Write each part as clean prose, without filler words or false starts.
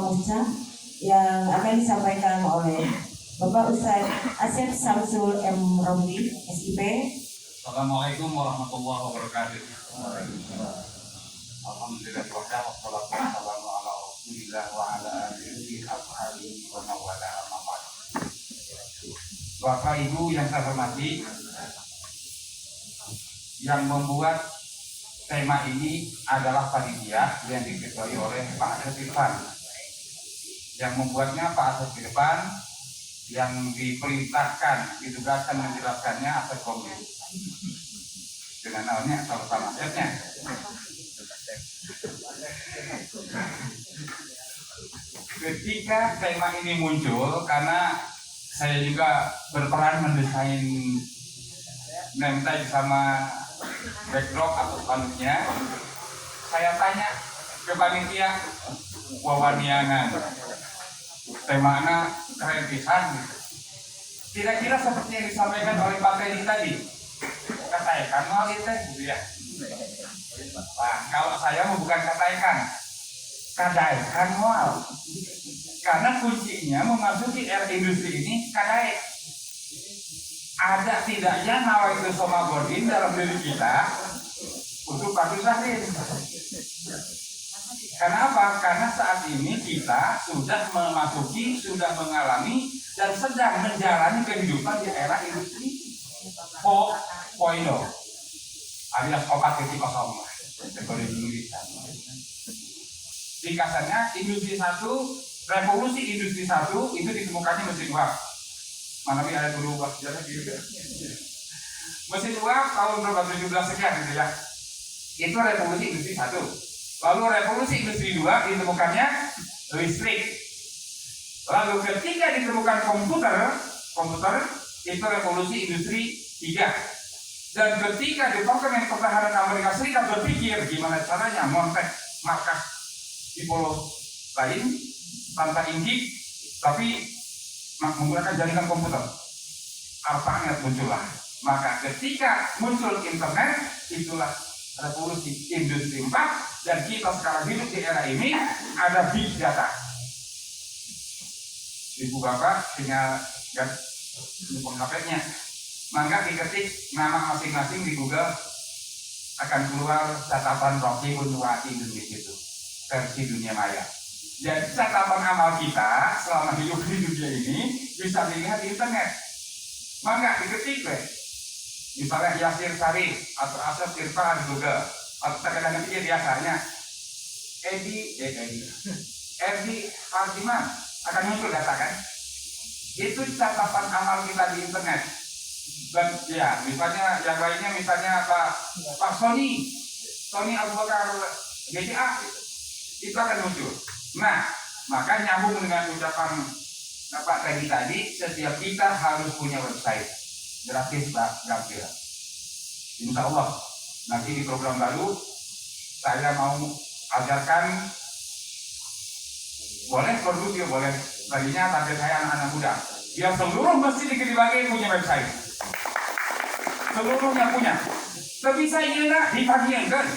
Pamuca yang akan disampaikan oleh Bapak Ustadz Asep Samsul M. Romli, SIP. Assalamualaikum warahmatullahi wabarakatuh. Alhamdulillah wassalatu wassalamu ala Rasulillah wa ala alihi ashabihi wa man wala amma ba'd. Bapak Ibu yang saya hormati, yang membuat tema ini adalah panitia yang diketuai oleh Pak Asep Irfan. Yang membuatnya Pak Asep Irfan, yang diperintahkan, ditugaskan menjelaskannya Asep Romli. Dengan namanya sama-sama ayatnya. Ketika tema ini muncul, karena saya juga berperan mendesain name tag sama backdrop atau spanduknya, saya tanya ke panitia, wawaniangan temanya keren pisan. Kira-kira seperti yang disampaikan oleh Pak Teddy tadi, katakan mal itu gitu ya. Nah, kalau saya bukan katakan, kadaikan mal. Karena kuncinya memasuki era industri ini kadai. Ada tidaknya nawaitu somagodin dalam diri kita untuk padu sahrin. Kenapa? Karena saat ini kita sudah memasuki, sudah mengalami dan sedang menjalani kehidupan di era industri 4.0 alias 4.0 seperti Indonesia. Ringkasannya, industri 1, revolusi industri 1 itu ditemukannya mesin uap. Mana nih ayat dulu uap sejarah gitu. Mesin uap tahun berapa 17 sekian gitu ya. Itu revolusi industri 1. Lalu revolusi industri 2 ditemukannya listrik. Lalu ketika ditemukan komputer itu revolusi industri 3. Dan ketika Departemen Pertahanan Amerika Serikat berpikir gimana caranya montek markas di pulau lain tanpa indik, tapi menggunakan jaringan komputer, ARPANET muncullah. Maka ketika muncul internet, itulah revolusi industri 4, dan kita sekarang hidup di era ini ada big data. Ibu bapak tinggal handphone HP-nya, maka diketik nama masing-masing di Google, akan keluar catatan Rocky Unwati itu versi dunia maya. Jadi catatan amal kita selama hidup di dunia ini bisa dilihat di internet. Maka diketik misalnya Yasir Sarif atau Asep Irfan di Google, atau kadang-kadang biasanya Edi Hardiman akan muncul data kan? Itu catatan amal kita di internet. Dan ya, misalnya yang lainnya, misalnya Pak Sony Abu Bakar BCA, itu akan muncul. Nah, maka nyambung dengan ucapan Pak tadi, setiap kita harus punya website gratis, gratis. Insya Allah nanti di program baru saya mau ajarkan, boleh produksi, boleh tadinya target saya anak-anak muda, biar seluruh masjid di Kediri punya website, seluruhnya punya. Tapi saya kira dipagikan.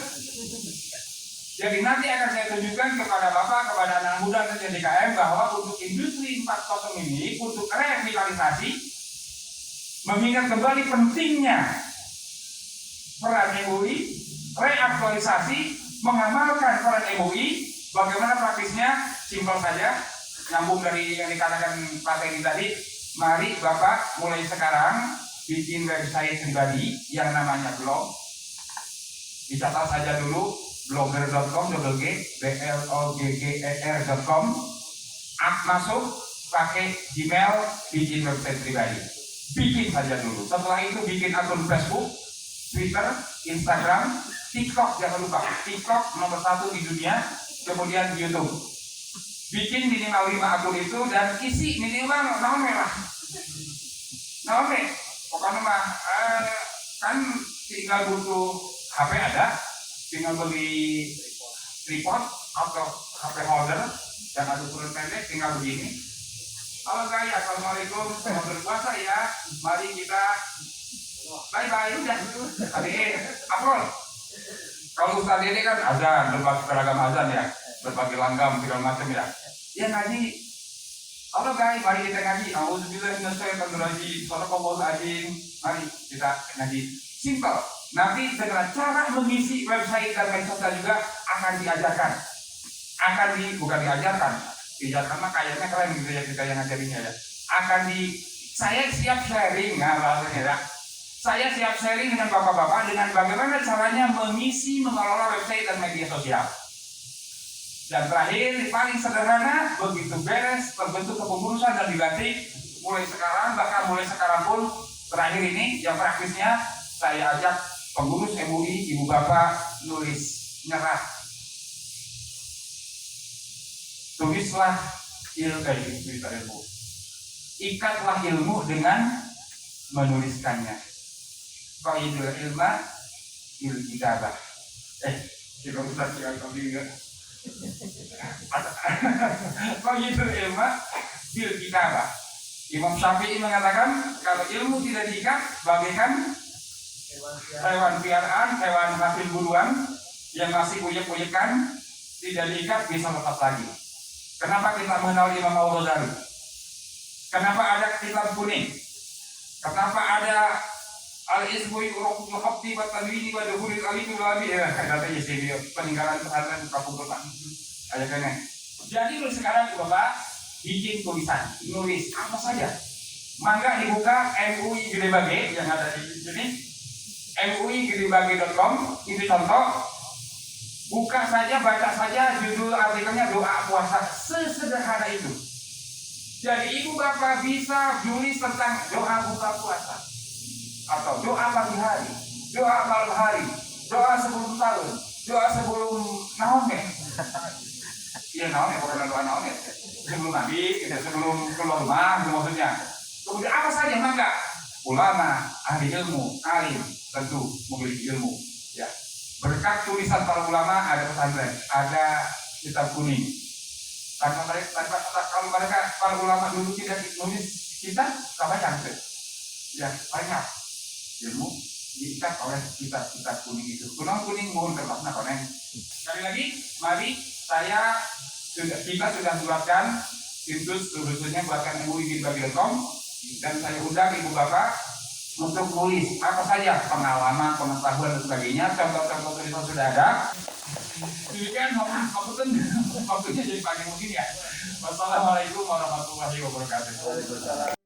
Jadi nanti akan saya tunjukkan kepada Bapak, kepada anak muda dan DKM bahwa untuk industri 4.0 ini, untuk revitalisasi, mengingat kembali pentingnya peran MUI, reaktualisasi, mengamalkan peran MUI, bagaimana praktisnya, simpel saja, nyambung dari yang dikatakan Pak Teddy tadi. Mari Bapak mulai sekarang bikin website pribadi yang namanya blog, dicatat saja dulu, blogger.com, blogger.com, masuk pakai Gmail, bikin website pribadi, bikin saja dulu. Setelah itu bikin akun Facebook, Twitter, Instagram, TikTok, jangan lupa TikTok nomor 1 di dunia, kemudian YouTube. Bikin minimal 5 akun itu dan isi minimal nama pokoknya mah kan tinggal butuh HP ada, tinggal beli tripod atau HP holder dan ada ukuran pendek, tinggal begini. Halo guys, assalamualaikum, selamat berpuasa ya. Mari kita bye-bye, udah. Tadi April. Kalau Ustaz ini kan azan, berbagai seragam azan ya, berbagai langgam segala macam ya. yang ngaji. Halo guys, mari kita ngaji. Auzubillahi minasyaitonir rajim. Shadaqallahul azim. Mari kita ngaji. Simple. Nanti dengan cara mengisi website dan media sosial juga akan diajarkan. Bukan diajarkan. Diajarkan mah kayaknya keren gitu ya kita yang ngajarinnya ya. Saya siap sharing, nah bahasanya ya. Saya siap sharing dengan bapak-bapak dengan bagaimana caranya mengisi, mengelola website dan media sosial. Dan terakhir, paling sederhana, begitu beres, terbentuk kepengurusan dan dilantik, mulai sekarang pun, terakhir ini, yang praktisnya, saya ajak pengurus MUI, ibu bapak, nulis, nyerah. Tulislah ilmu. Ikatlah ilmu dengan menuliskannya. Qaidul ilma bil kitabah. Kita usah siap kami enggak. Qaidul ilma bil kitabah. Imam Syafi'i mengatakan kalau ilmu tidak diikat bagaikan hewan piaraan, hewan hasil buruan yang masih uyek-uyekan, tidak diikat bisa lepas lagi. Kenapa kita mengenal Imam Al-Ghazali? Kenapa ada kitab kuning? Kenapa ada al-ismu yuraqul khabti wa tanwini wa duhuril alif wal lam ya kata Yesaya peninggalan pesantren kampung kota. Ayatnya. Jadi mulai sekarang Bapak bikin tulisan, nulis apa saja. Mangga dibuka MUI Gede Bage yang ada di sini. muigedebage.com itu contoh. Buka saja, baca saja judul artikelnya doa puasa, sesederhana itu. Jadi ibu bapak bisa tulis tentang doa buka puasa, atau doa pagi hari, doa malam hari, doa sebelum sahur, doa sebelum naon ya? Iya naon ya, bukan doa naon ya? Sebelum nabi, sebelum keluar rumah, maksudnya. Kemudian apa saja mangga? Ulama, ahli ilmu, alim, tentu memiliki ilmu. Ya. Berkat tulisan para ulama ada pesantren, ada kitab kuning. Kalau mereka para ulama dulu tidak nulis kitab, apa cantik? Ya banyak ilmu diikat oleh kitab kuning itu. Kunang kuning mohon termakna koneng. Sekali lagi, mari kita sudah buatkan situs khususnya buatkan muigedebage.com dan saya undang ibu bapak untuk nulis apa saja pengalaman, pengetahuan dan sebagainya. Contoh-contoh tulisan sudah ada. Demikian waktunya jadi panjang mungkin ya. Wassalamualaikum warahmatullahi wabarakatuh.